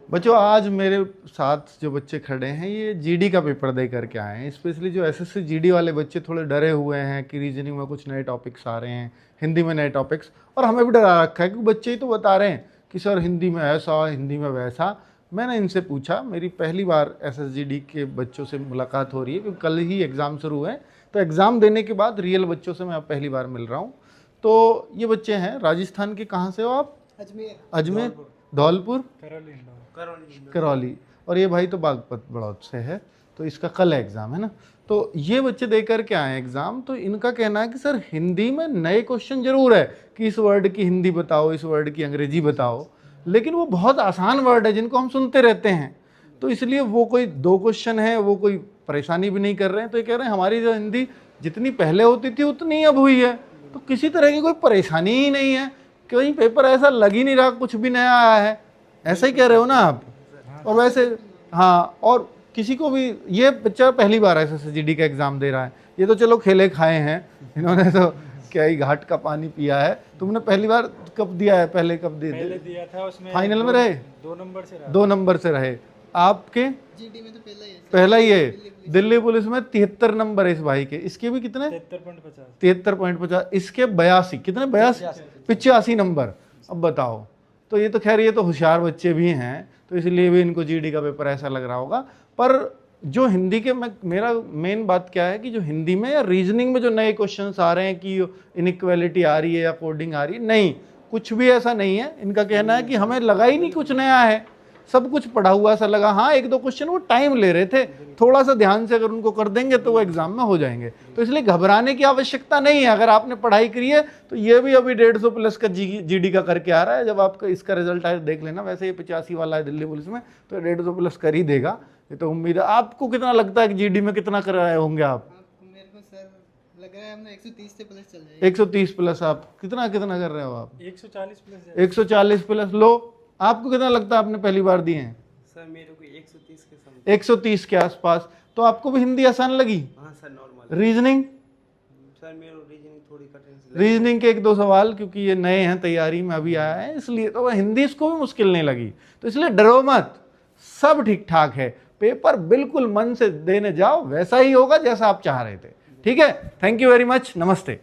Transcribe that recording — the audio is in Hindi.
बच्चों आज मेरे साथ जो बच्चे खड़े हैं ये जीडी का पेपर दे करके आए हैं। स्पेशली जो एसएससी जीडी वाले बच्चे थोड़े डरे हुए हैं कि रीजनिंग में कुछ नए टॉपिक्स आ रहे हैं, हिंदी में नए टॉपिक्स, और हमें भी डरा रखा है क्योंकि बच्चे ही तो बता रहे हैं कि सर हिंदी में ऐसा, हिंदी में वैसा। मैंने इनसे पूछा, मेरी पहली बार एसएसजीडी के बच्चों से मुलाकात हो रही है क्योंकि कल ही एग्ज़ाम शुरू है, तो एग्ज़ाम देने के बाद रियल बच्चों से मैं अब पहली बार मिल रहा हूँ। तो ये बच्चे हैं राजस्थान के, कहाँ से हो आप? अजमेर, धौलपुर, करौली, और ये भाई तो बागपत बड़ौद से है। तो इसका कल एग्ज़ाम है ना। तो ये बच्चे दे कर के आए एग्ज़ाम। तो इनका कहना है कि सर हिंदी में नए क्वेश्चन जरूर है कि इस वर्ड की हिंदी बताओ, इस वर्ड की अंग्रेजी बताओ, लेकिन वो बहुत आसान वर्ड है जिनको हम सुनते रहते हैं। तो इसलिए वो कोई 2 क्वेश्चन है, वो कोई परेशानी भी नहीं कर रहे हैं। तो ये कह रहे हैं हमारी जो हिंदी जितनी पहले होती थी उतनी अब हुई है, तो किसी तरह की कोई परेशानी ही नहीं है, कहीं पेपर ऐसा लग ही नहीं रहा कुछ भी नया आया है। ऐसा ही कह रहे हो ना आप? और वैसे हाँ, और किसी को भी, ये बच्चा पहली बार एसएसजीडी का एग्ज़ाम दे रहा है। ये तो चलो खेले खाए हैं, इन्होंने तो क्या ही घाट का पानी पिया है। तुमने पहली बार कब दिया है? पहले कब पहले दिया था, उसमें फाइनल में रहे? 2 नंबर से रहे। आपके जीडी में तो पहला ही है। दिल्ली पुलिस में 73 नंबर है इस भाई के। इसके भी कितने? 73.50। इसके 82, कितने? 85 नंबर। अब बताओ। तो ये तो खैर ये तो होशियार बच्चे भी हैं, तो इसलिए भी इनको जीडी का पेपर ऐसा लग रहा होगा। पर जो हिंदी के मेरा मेन बात क्या है कि जो हिंदी में या रीजनिंग में जो नए क्वेश्चंस आ रहे हैं कि इनइक्वालिटी आ रही है या कोडिंग आ रही है, नहीं, कुछ भी ऐसा नहीं है। इनका कहना है कि हमें लगा ही नहीं कुछ नया है, सब कुछ पढ़ा हुआ सा लगा। हाँ, 1-2 क्वेश्चन वो टाइम ले रहे थे, थोड़ा सा ध्यान से अगर उनको कर देंगे तो वो एग्जाम में हो जाएंगे। तो इसलिए घबराने की आवश्यकता नहीं है। अगर आपने पढ़ाई करी है तो ये भी अभी 150 प्लस का जीडी का करके आ रहा है। जब आपका इसका रिजल्ट आए देख लेना। वैसे ये 85 वाला है दिल्ली पुलिस में, तो 150 प्लस कर ही देगा, ये तो उम्मीद है। आपको कितना लगता है कि जीडी में कितना कर रहे होंगे आप? मेरे को सर लग रहा है हम 130 से प्लस चल जाएंगे। 130 प्लस। आप कितना कर रहे हो आप? 140 प्लस। 140 प्लस। लो, आपको कितना लगता है आपने पहली बार दिए हैं? सर मेरे को 130 के समझ। 130 के आसपास। तो आपको भी हिंदी आसान लगी? हाँ सर, नॉर्मल। रीजनिंग? सर मेरे रीजनिंग थोड़ी कठिन। रीजनिंग के 1-2 सवाल, क्योंकि ये नए हैं, तैयारी में अभी आया है, इसलिए तो हिंदी इसको भी मुश्किल नहीं लगी। तो इसलिए डरो मत, सब ठीक ठाक है। पेपर बिल्कुल मन से देने जाओ, वैसा ही होगा जैसा आप चाह रहे थे। ठीक है, थैंक यू वेरी मच, नमस्ते।